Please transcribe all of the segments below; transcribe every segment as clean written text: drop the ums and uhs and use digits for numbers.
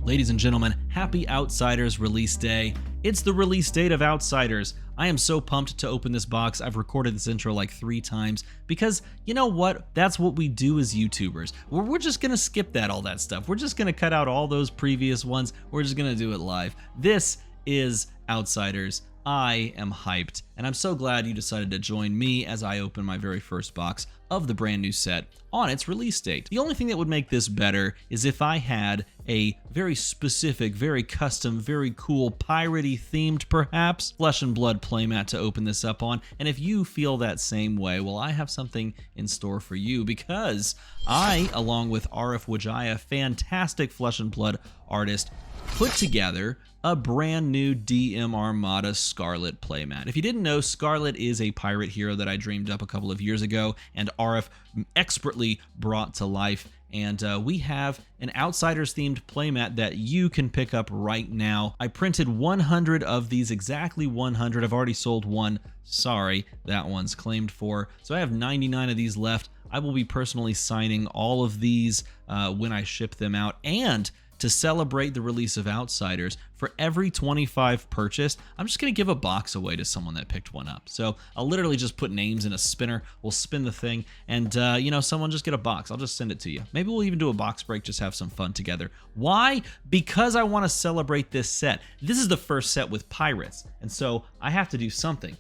Ladies and gentlemen, happy Outsiders release day. It's the release date of Outsiders. I am so pumped to open this box. I've recorded this intro like 3 times because you know what? That's what we do as YouTubers. We're just gonna skip all that stuff. We're just gonna cut out all those previous ones. We're just gonna do it live. This is Outsiders. I am hyped, and I'm so glad you decided to join me as I open my very first box of the brand new set on its release date. The only thing that would make this better is if I had a very specific, very custom, very cool, piratey themed perhaps, Flesh and Blood playmat to open this up on. And if you feel that same way, well, I have something in store for you because I, along with Arif Wijaya, fantastic Flesh and Blood artist, put together a brand new DM ARMADA Scarlet playmat. If you didn't know, Scarlet is a pirate hero that I dreamed up a couple of years ago and Arif expertly brought to life. And we have an Outsiders themed playmat that you can pick up right now. I printed 100 of these, exactly 100. I've already sold one. Sorry, that one's claimed for. So I have 99 of these left. I will be personally signing all of these when I ship them out. And to celebrate the release of Outsiders, for every 25 purchased, I'm just going to give a box away to someone that picked one up. So I'll literally just put names in a spinner, we'll spin the thing, and you know, someone just get a box. I'll just send it to you. Maybe we'll even do a box break, just have some fun together. Why? Because I want to celebrate this set. This is the first set with pirates, and so I have to do something.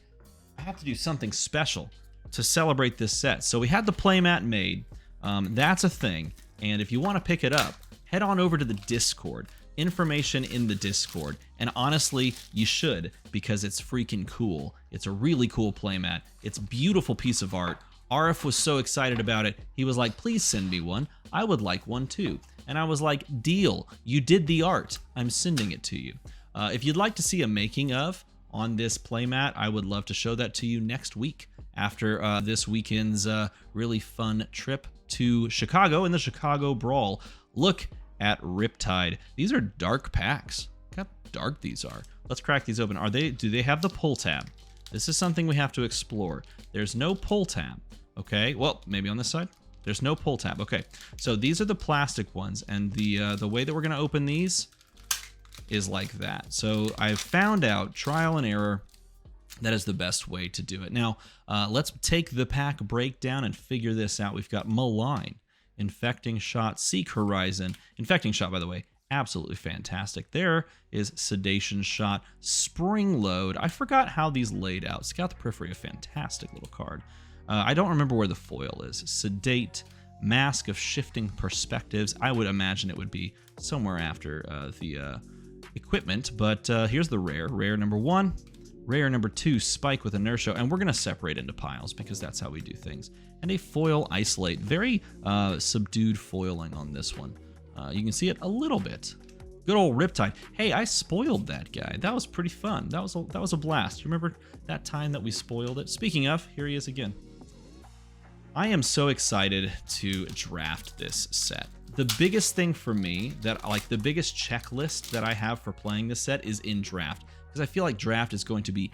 I have to do something special to celebrate this set. So we had the playmat made. That's a thing, and if you want to pick it up, head on over to the Discord. Information in the Discord. And honestly, you should, because it's freaking cool. It's a really cool playmat. It's a beautiful piece of art. Arif was so excited about it. He was like, please send me one. I would like one too. And I was like, deal. You did the art. I'm sending it to you. If you'd like to see a making of on this playmat, I would love to show that to you next week after this weekend's really fun trip to Chicago in the Chicago Brawl. Look at Riptide. These are dark packs. Look how dark these are. Let's crack these open. Do they have the pull tab? This is something we have to explore. There's no pull tab. Okay, well, maybe on this side. There's no pull tab. Okay, so these are the plastic ones, and the way that we're gonna open these is like that. So I've found out, trial and error, that is the best way to do it. Now, let's take the pack breakdown and figure this out. We've got Malign, Infecting Shot, Seek Horizon. Infecting Shot, by the way, absolutely fantastic. There is Sedation Shot, Spring Load. I forgot how these laid out. Scout the Periphery, a fantastic little card. I don't remember where the foil is. Sedate, Mask of Shifting Perspectives. I would imagine it would be somewhere after the equipment, but here's the rare. Rare number 1. Rare number 2, Spike with Inertia, and we're going to separate into piles because that's how we do things. And a foil Isolate, very subdued foiling on this one. You can see it a little bit. Good old Riptide. Hey, I spoiled that guy. That was pretty fun. That was a blast. You remember that time that we spoiled it? Speaking of, here he is again. I am so excited to draft this set. The biggest thing for me, the biggest checklist that I have for playing this set is in draft. Because I feel like draft is going to be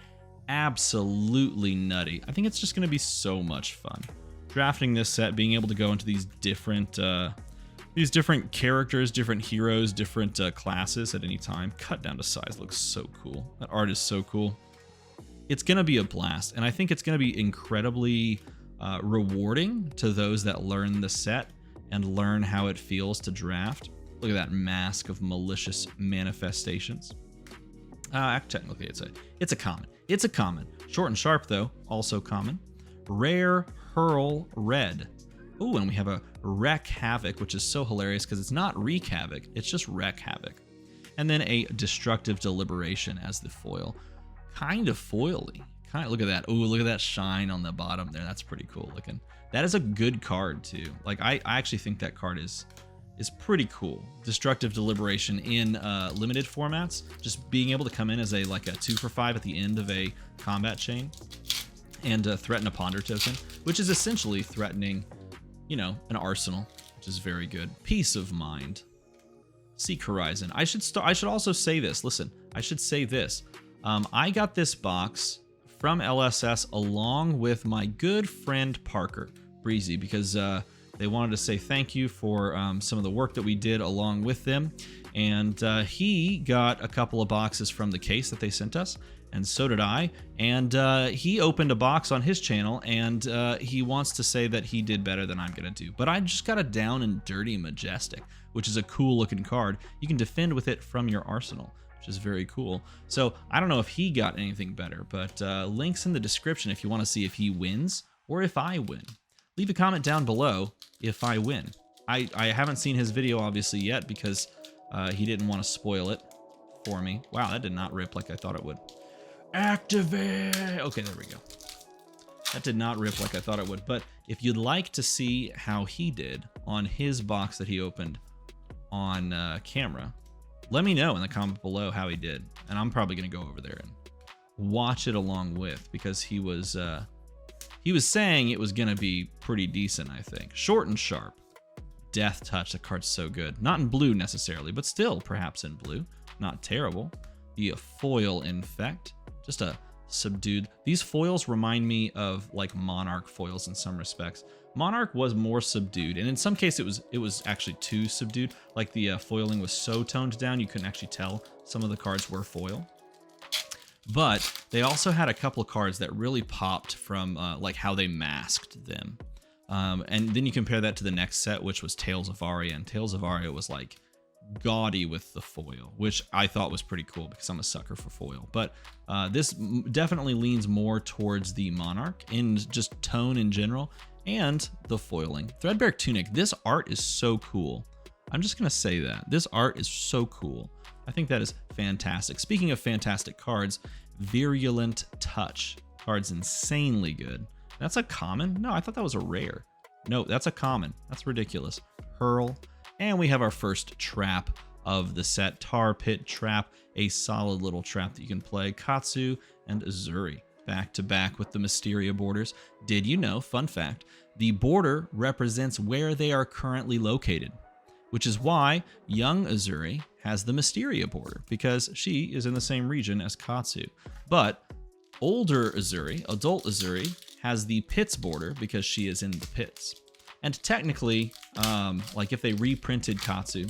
absolutely nutty. I think it's just going to be so much fun. Drafting this set, being able to go into these different characters, different heroes, different classes at any time. Cut down to size looks so cool. That art is so cool. It's going to be a blast, and I think it's going to be incredibly rewarding to those that learn the set and learn how it feels to draft. Look at that Mask of Malicious Manifestations. Technically, it's a common. It's a common. Short and Sharp, though, also common. Rare Hurl Red. Ooh, and we have a Wreck Havoc, which is so hilarious because it's not Wreak Havoc, it's just Wreck Havoc. And then a Destructive Deliberation as the foil. Kind of foily. Look at that. Ooh, look at that shine on the bottom there. That's pretty cool looking. That is a good card, too. Like, I actually think that card is pretty cool. Destructive Deliberation in limited formats, just being able to come in as a 2-for-5 at the end of a combat chain and threaten a Ponder token, which is essentially threatening, you know, an arsenal, which is very good. Peace of Mind. Seek Horizon. I should also say this. Listen, I should say this. I got this box from LSS along with my good friend Parker Breezy because they wanted to say thank you for some of the work that we did along with them. and he got a couple of boxes from the case that they sent us, and so did I. And he opened a box on his channel, and he wants to say that he did better than I'm gonna do. But I just got a Down and Dirty Majestic, which is a cool looking card. You can defend with it from your arsenal, which is very cool. So I don't know if he got anything better, but links in the description if you want to see if he wins or if I win. Leave a comment down below if I win. I haven't seen his video obviously yet because he didn't want to spoil it for me. Wow, that did not rip like I thought it would. Activate! Okay, there we go. That did not rip like I thought it would. But if you'd like to see how he did on his box that he opened on camera, let me know in the comment below how he did. And I'm probably going to go over there and watch it along with, because he was saying it was going to be pretty decent, I think. Short and sharp. Death Touch, the card's so good. Not in blue necessarily, but still perhaps in blue. Not terrible. The foil Infect, just a subdued. These foils remind me of like Monarch foils in some respects. Monarch was more subdued, and in some cases it was actually too subdued. Like the foiling was so toned down you couldn't actually tell some of the cards were foil. But they also had a couple of cards that really popped from like how they masked them. And then you compare that to the next set, which was Tales of Aria, and Tales of Aria was like gaudy with the foil, which I thought was pretty cool because I'm a sucker for foil. But this definitely leans more towards the Monarch in just tone in general and the foiling. Threadbare Tunic, this art is so cool. I'm just gonna say that. This art is so cool. I think that is fantastic. Speaking of fantastic cards, Virulent Touch. Card's insanely good. That's a common? No, I thought that was a rare. No, that's a common. That's ridiculous. Hurl. And we have our first trap of the set, Tar Pit Trap, a solid little trap that you can play. Katsu and Azuri back to back with the Mysteria borders. Did you know, fun fact, the border represents where they are currently located, which is why young Azuri has the Mysteria border, because she is in the same region as Katsu. But older Azuri, adult Azuri, has the pits border because she is in the pits. And technically, like if they reprinted Katsu,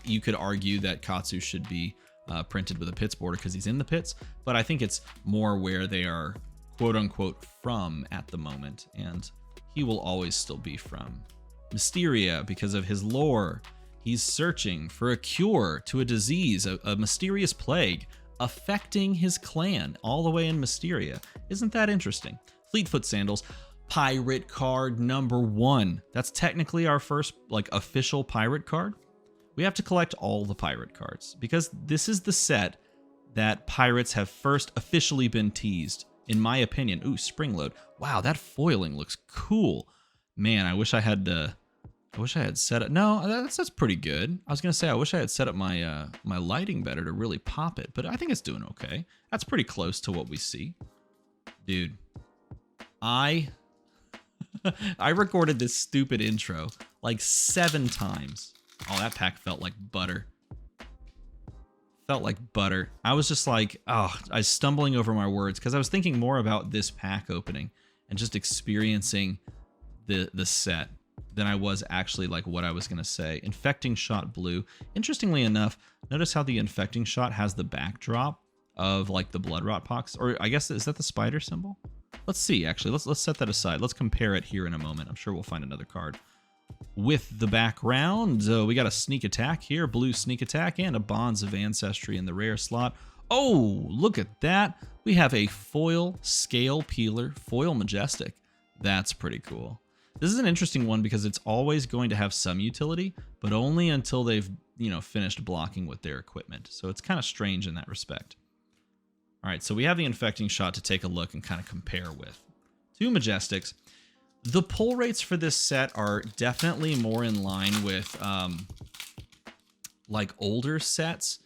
you could argue that Katsu should be printed with a pits border because he's in the pits, but I think it's more where they are quote unquote from at the moment, and he will always still be from Mysteria because of his lore. He's searching for a cure to a disease, a mysterious plague affecting his clan all the way in Mysteria. Isn't that interesting? Fleetfoot Sandals, pirate card number 1. That's technically our first like official pirate card. We have to collect all the pirate cards because this is the set that pirates have first officially been teased, in my opinion. Ooh, Springload. Wow, that foiling looks cool. Man, I wish I had set up. No, that's pretty good. I was gonna say I wish I had set up my my lighting better to really pop it, but I think it's doing okay. That's pretty close to what we see, dude. I recorded this stupid intro like 7 times. Oh, that pack felt like butter. Felt like butter. I was just like, oh, I was stumbling over my words because I was thinking more about this pack opening and just experiencing the set than I was actually like what I was gonna say. Infecting Shot Blue. Interestingly enough, notice how the Infecting Shot has the backdrop of like the Blood Rot Pox, or I guess is that the spider symbol? Let's see. Actually, let's set that aside. Let's compare it here in a moment. I'm sure we'll find another card with the background. We got a Sneak Attack here, blue Sneak Attack, and a Bonds of Ancestry in the rare slot. Oh, look at that. We have a foil Scale Peeler, foil Majestic. That's pretty cool. This is an interesting one because it's always going to have some utility, but only until they've, finished blocking with their equipment. So it's kind of strange in that respect. All right, so we have the Infecting Shot to take a look and kind of compare with. 2 Majestics. The pull rates for this set are definitely more in line with like older sets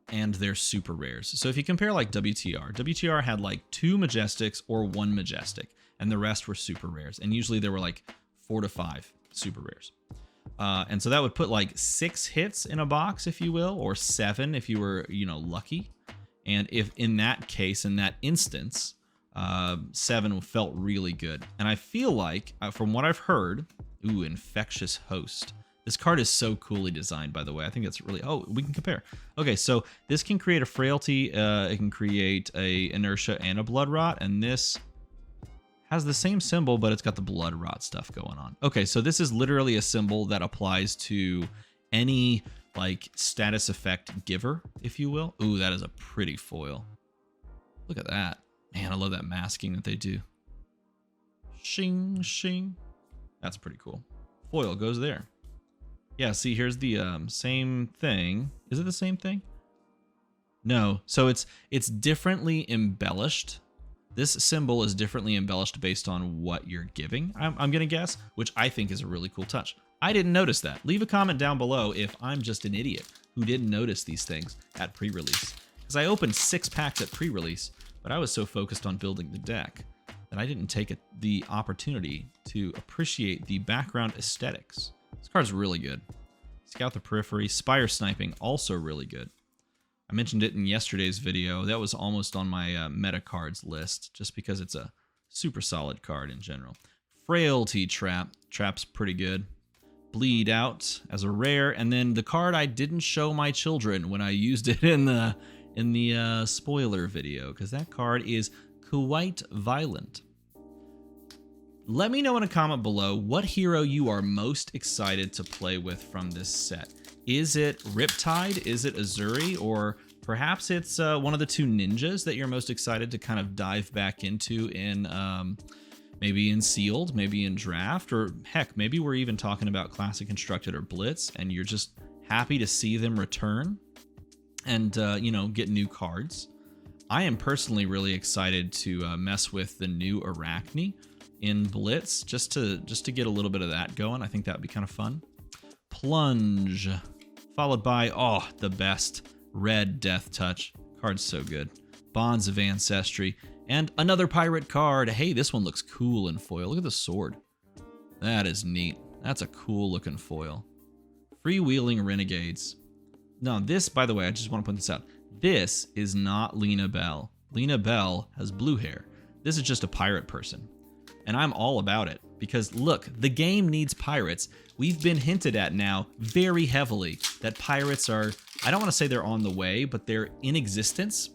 and their super rares. So if you compare like WTR had like 2 Majestics or 1 Majestic, and the rest were super rares. And usually there were like 4 to 5 super rares. And so that would put like 6 hits in a box, if you will, or 7 if you were, lucky. And if in that case, in that instance, 7 felt really good. And I feel like, from what I've heard, Infectious Host. This card is so coolly designed, by the way. I think it's really... Oh, we can compare. Okay, so this can create a frailty. It can create a inertia and a blood rot. And this has the same symbol, but it's got the blood rot stuff going on. Okay, so this is literally a symbol that applies to any like status effect giver, if you will. Ooh, that is a pretty foil. Look at that. Man, I love that masking that they do. Shing, shing. That's pretty cool. Foil goes there. Yeah, see, here's the same thing. Is it the same thing? No. So it's differently embellished. This symbol is differently embellished based on what you're giving, I'm going to guess, which I think is a really cool touch. I didn't notice that. Leave a comment down below if I'm just an idiot who didn't notice these things at pre-release. Because I opened 6 packs at pre-release, but I was so focused on building the deck that I didn't take the opportunity to appreciate the background aesthetics. This card's really good. Scout the Periphery. Spire Sniping, also really good. I mentioned it in yesterday's video. That was almost on my meta cards list, just because it's a super solid card in general. Frailty Trap. Trap's pretty good. Bleed Out as a rare, and then the card I didn't show my children when I used it in the spoiler video, because that card is quite violent. Let me know in a comment below what hero you are most excited to play with from this set. Is it Riptide? Is it Azuri? Or perhaps it's one of the 2 ninjas that you're most excited to kind of dive back into in maybe in Sealed, maybe in Draft, or heck, maybe we're even talking about Classic Constructed or Blitz, and you're just happy to see them return and, you know, get new cards. I am personally really excited to mess with the new Arachne in Blitz, just to get a little bit of that going. I think that would be kind of fun. Plunge, followed by, oh, the best, Red Death Touch. Card's so good. Bonds of Ancestry, and another pirate card. Hey, this one looks cool in foil. Look at the sword. That is neat. That's a cool looking foil. Freewheeling Renegades. Now this, by the way, I just want to point this out. This is not Lena Bell. Lena Bell has blue hair. This is just a pirate person. And I'm all about it, because look, the game needs pirates. We've been hinted at now very heavily that pirates are, I don't want to say they're on the way, but they're in existence.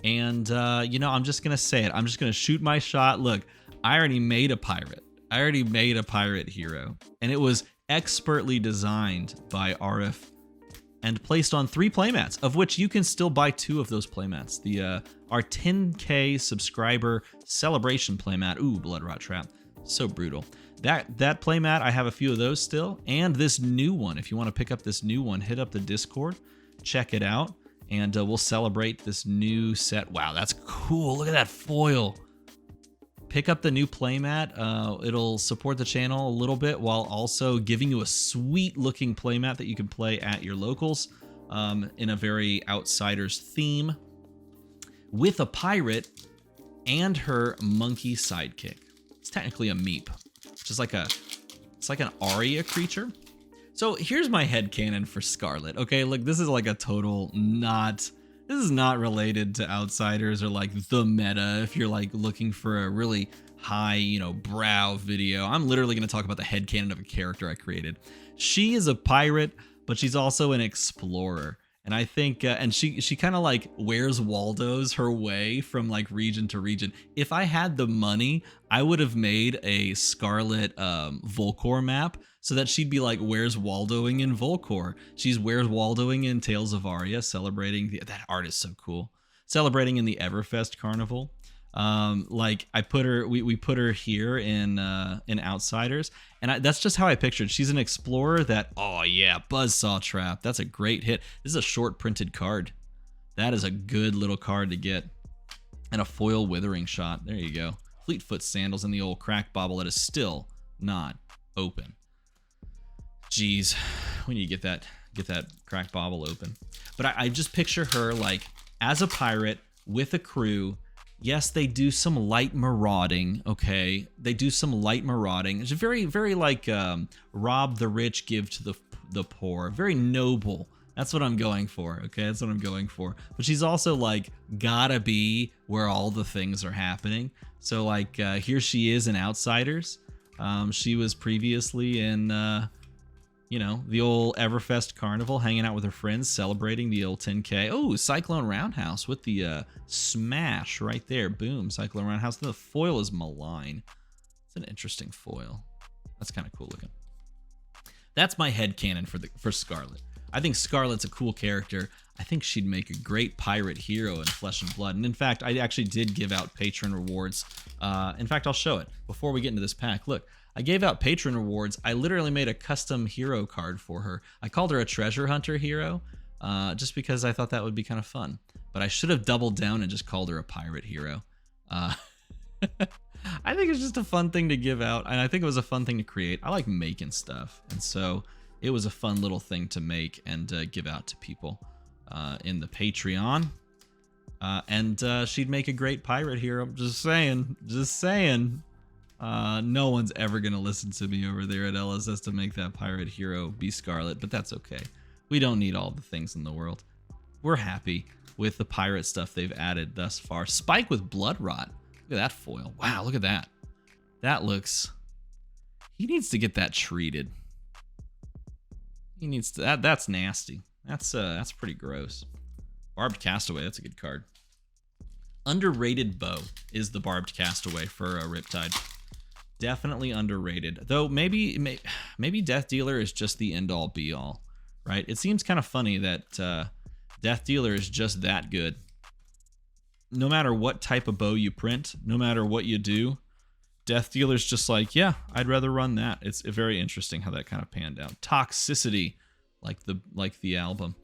And, you know, I'm just going to say it. I'm just going to shoot my shot. Look, I already made a pirate. I already made a pirate hero. And it was expertly designed by RF and placed on 3 playmats, of which you can still buy 2 of those playmats. Our 10K subscriber celebration playmat. Ooh, Blood Rot Trap. So brutal. That playmat, I have a few of those still. And this new one. If you want to pick up this new one, hit up the Discord. Check it out. And we'll celebrate this new set. Wow, that's cool. Look at that foil. Pick up the new playmat. It'll support the channel a little bit while also giving you a sweet looking playmat that you can play at your locals in a very Outsiders theme with a pirate and her monkey sidekick. It's technically a meep, which is it's like an Aria creature. So here's my headcanon for Scarlet. Okay, look, this is like a total this is not related to Outsiders or like the meta if you're like looking for a really high, you know, brow video. I'm literally going to talk about the headcanon of a character I created. She is a pirate, but she's also an explorer. And I think, and she kind of like Where's Waldo's her way from like region to region. If I had the money, I would have made a Scarlet Volcor map so that she'd be like Where's Waldoing in Volcor. She's Where's Waldoing in Tales of Aria, celebrating that art is so cool. Celebrating in the Everfest Carnival. Like I put her, we put her here in Outsiders, and that's just how I pictured. She's an explorer that, oh yeah, Buzzsaw Trap. That's a great hit. This is a short printed card. That is a good little card to get. And a foil Withering Shot. There you go. Fleetfoot Sandals and the old crack bobble that is still not open. Jeez, we need to get that crack bobble open. But I just picture her like as a pirate with a crew. Yes, they do some light marauding, okay? They do some light marauding. It's very, very like rob the rich, give to the poor. Very noble. That's what I'm going for, okay? That's what I'm going for. But she's also like gotta be where all the things are happening. So like here she is in Outsiders. She was previously in You know, the old Everfest Carnival, hanging out with her friends, celebrating the old 10K. Oh, Cyclone Roundhouse with the smash right there. Boom, Cyclone Roundhouse. The foil is malign. It's an interesting foil. That's kind of cool looking. That's my headcanon for Scarlet. I think Scarlet's a cool character. I think she'd make a great pirate hero in Flesh and Blood. And in fact, I actually did give out patron rewards. In fact, I'll show it before we get into this pack. Look, I gave out patron rewards. I literally made a custom hero card for her. I called her a treasure hunter hero just because I thought that would be kind of fun. But I should have doubled down and just called her a pirate hero. I think it's just a fun thing to give out, and I think it was a fun thing to create. I like making stuff, and so it was a fun little thing to make and give out to people in the Patreon. And she'd make a great pirate hero. Just saying. No one's ever going to listen to me over there at LSS to make that pirate hero be Scarlet, but that's okay. We don't need all the things in the world. We're happy with the pirate stuff they've added thus far. Spike with Blood Rot. Look at that foil. Wow, look at that. That looks... He needs to get that treated. He needs to... That's nasty. That's pretty gross. Barbed Castaway, that's a good card. Underrated Bow is the Barbed Castaway for Riptide. Definitely underrated. Though maybe Death Dealer is just the end-all be-all, right? It seems kind of funny that Death Dealer is just that good. No matter what type of bow you print, no matter what you do, Death Dealer's just like, yeah, I'd rather run that. It's very interesting how that kind of panned out. Toxicity, like the album.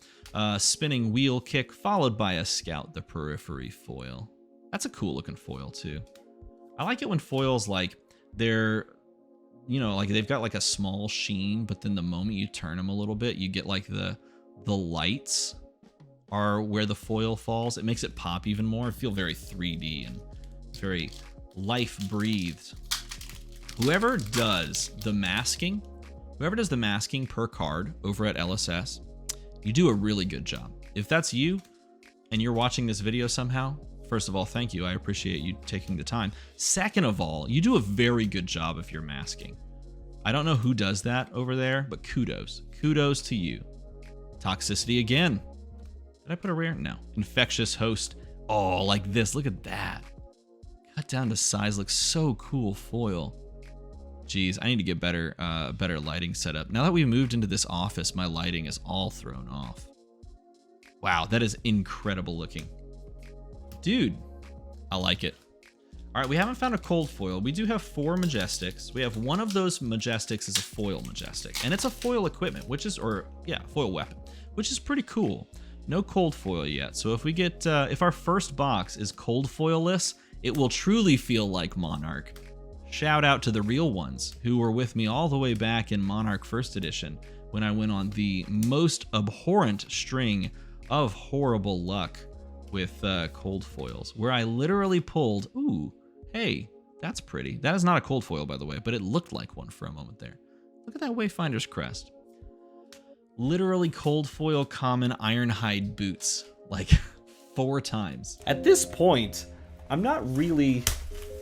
Spinning Wheel Kick, followed by a Scout the Periphery foil. That's a cool looking foil too. I like it when foils like they're, you know, like they've got like a small sheen, but then the moment you turn them a little bit, you get like the lights are where the foil falls. It makes it pop even more. I feel very 3D and very life breathed. Whoever does the masking per card over at LSS, you do a really good job. If that's you and you're watching this video somehow, first of all, thank you. I appreciate you taking the time. Second of all, you do a very good job if you're masking. I don't know who does that over there, but kudos. Kudos to you. Toxicity again. Did I put a rare? No. Infectious Host. Oh, like this. Look at that. Cut down to size. Looks so cool foil. Jeez, I need to get better lighting setup. Now that we've moved into this office, my lighting is all thrown off. Wow, that is incredible looking. Dude, I like it. All right, we haven't found a cold foil. We do have 4 Majestics. We have one of those Majestics is a foil Majestic, and it's a foil equipment, foil weapon, which is pretty cool. No cold foil yet, so if we get, if our first box is cold foil-less, it will truly feel like Monarch. Shout out to the real ones who were with me all the way back in Monarch First Edition when I went on the most abhorrent string of horrible luck with cold foils, where I literally pulled, ooh, hey, that's pretty. That is not a cold foil, by the way, but it looked like one for a moment there. Look at that Wayfinder's Crest. Literally cold foil common Ironhide boots, like 4 times. At this point, I'm not really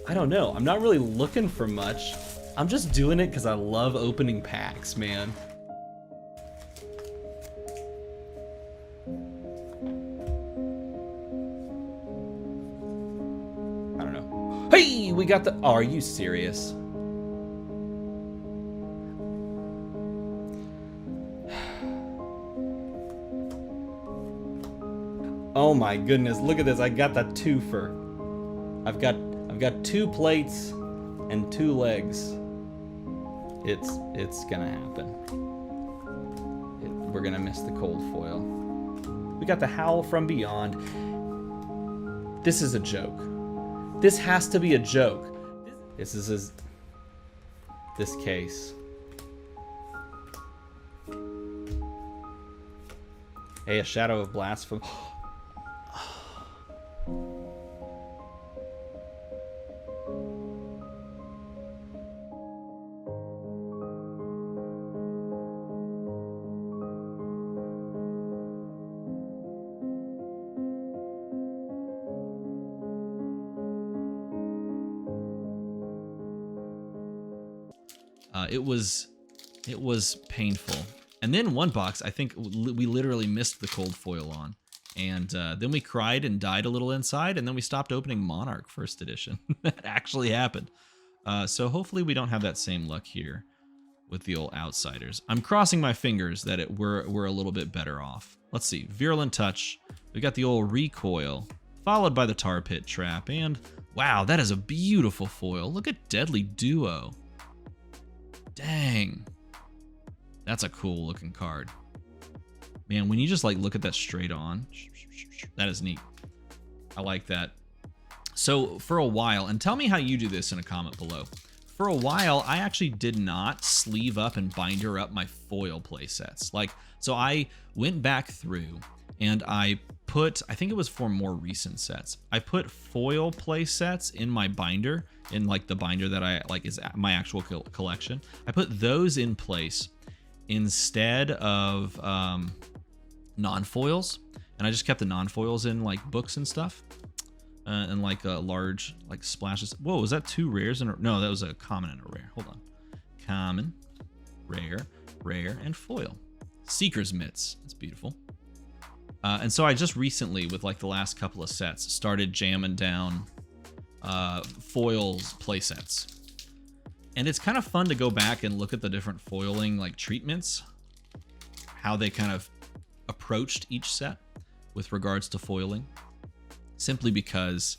looking for much. I'm just doing it because I love opening packs, man. I don't know. Hey, we got the, oh, are you serious? Oh my goodness, look at this. I got the twofer. I've got 2 plates and 2 legs. It's gonna happen. We're gonna miss the cold foil. We got the Howl from Beyond. This is a joke. This has to be a joke. This is this case. Hey, a Shadow of Blasphemy. It was painful. And then one box, I think we literally missed the cold foil on. And then we cried and died a little inside, and then we stopped opening Monarch First Edition. That actually happened. So hopefully we don't have that same luck here with the old Outsiders. I'm crossing my fingers that we're a little bit better off. Let's see. Virulent Touch. We got the old Recoil, followed by the Tar Pit Trap. And wow, that is a beautiful foil. Look at Deadly Duo. Dang. That's a cool looking card. Man, when you just like look at that straight on, that is neat. I like that. So for a while, and tell me how you do this in a comment below. For a while, I actually did not sleeve up and binder up my foil playsets. Like, so I went back through and I put, I think it was for more recent sets, I put foil playsets in my binder, in like the binder that I like is my actual collection. I put those in place instead of non-foils, and I just kept the non-foils in like books and stuff, and like large like splashes. Whoa, was that 2 rares? No, that was a common and a rare. Hold on. Common, rare, rare, and foil. Seeker's Mitts. That's beautiful. And so I just recently, with like the last couple of sets, started jamming down foils playsets. And it's kind of fun to go back and look at the different foiling like treatments, how they kind of approached each set with regards to foiling, simply because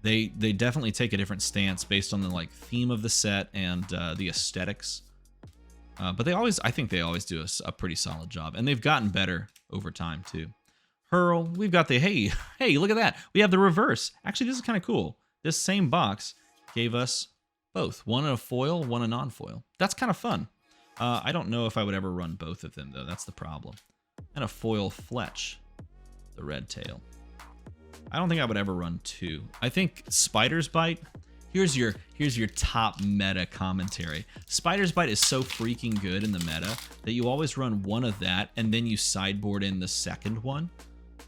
they definitely take a different stance based on the like theme of the set and the aesthetics. But I think they always do a pretty solid job, and they've gotten better over time too. Hurl, we've got the, hey, look at that. We have the reverse. Actually, this is kind of cool. This same box gave us both, one a foil, one a non-foil. That's kind of fun. I don't know if I would ever run both of them though. That's the problem. And a foil Fletch, the red tail. I don't think I would ever run 2. I think Spider's Bite. Here's your top meta commentary. Spider's Bite is so freaking good in the meta that you always run one of that, and then you sideboard in the second one,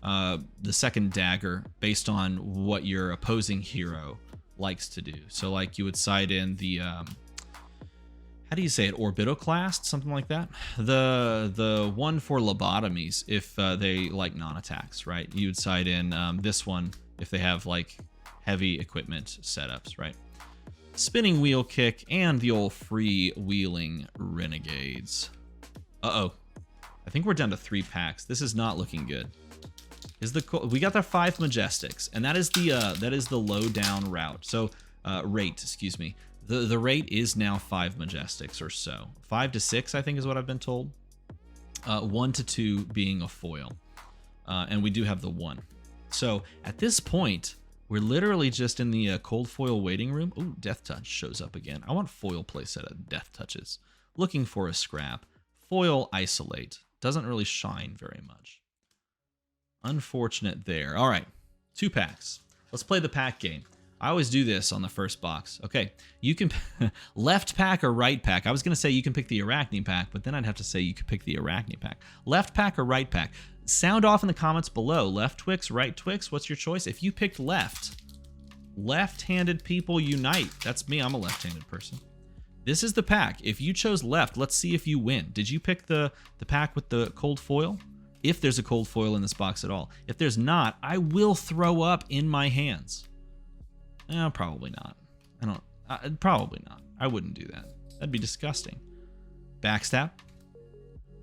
the second dagger, based on what your opposing hero likes to do. So like you would side in the how do you say it, Orbitoclast, something like that, the one for lobotomies if they like non-attacks, right? You would side in this one if they have like heavy equipment setups, right? Spinning Wheel Kick and the old Free-Wheeling Renegades. Uh-oh, I think we're down to 3 packs. This is not looking good. We got the 5 Majestics, and that is the low down route. So rate, excuse me. The rate is now 5 Majestics or so. 5 to 6, I think, is what I've been told. 1 to 2 being a foil, and we do have the 1. So at this point, we're literally just in the cold foil waiting room. Ooh, Death Touch shows up again. I want foil playset of Death Touches. Looking for a scrap. Foil Isolate. Doesn't really shine very much. Unfortunate there. All right, 2 packs. Let's play the pack game. I always do this on the first box. Okay, you can left pack or right pack. I was going to say you can pick the Arachne pack, but then I'd have to say you could pick the Arachne pack. Left pack or right pack? Sound off in the comments below. Left Twix, right Twix, what's your choice? If you picked left, left-handed people unite. That's me, I'm a left-handed person. This is the pack. If you chose left, let's see if you win. Did you pick the pack with the cold foil? If there's a cold foil in this box at all. If there's not, I will throw up in my hands. Probably not. Probably not. I wouldn't do that. That'd be disgusting. Backstab.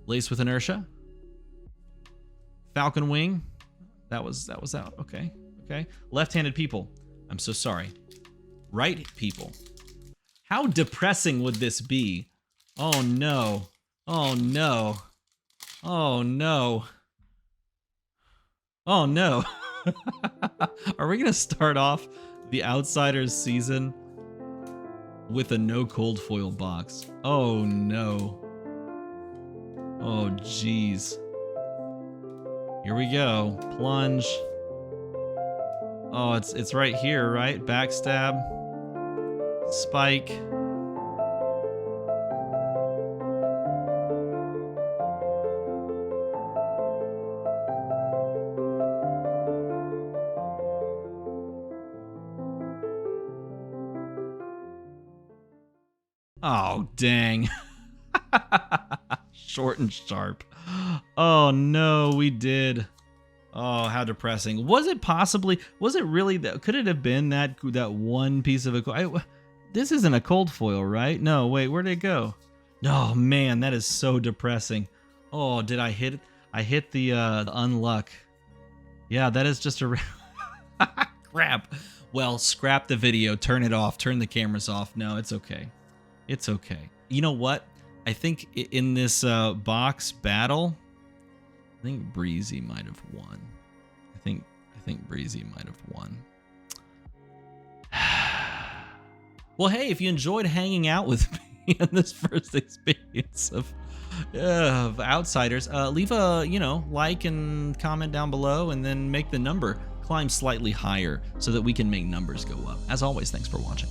Lace with Inertia. Falcon Wing. That was out. Okay. Okay. Left-handed people. I'm so sorry. Right people. How depressing would this be? Oh no. Oh no. Oh no. Oh no. Are we gonna start off the Outsiders season with a no cold foil box? Oh no. Oh jeez. Here we go. Plunge. Oh, it's right here, right? Backstab. Spike. Oh, dang. Short and sharp. Oh no, we did. Oh, how depressing. Was it really that? Could it have been that one piece of a this isn't a cold foil, right? No, wait, where'd it go? Oh man, that is so depressing. Oh, did I hit it? I hit the unluck. Yeah, that is just a crap. Well, scrap the video, turn it off, turn the cameras off. No, it's okay. It's okay. You know what? I think in this box battle, I think Breezy might have won. I think Breezy might have won. Well, hey, if you enjoyed hanging out with me in this first experience of Outsiders, leave a like and comment down below, and then make the number climb slightly higher so that we can make numbers go up. As always, thanks for watching.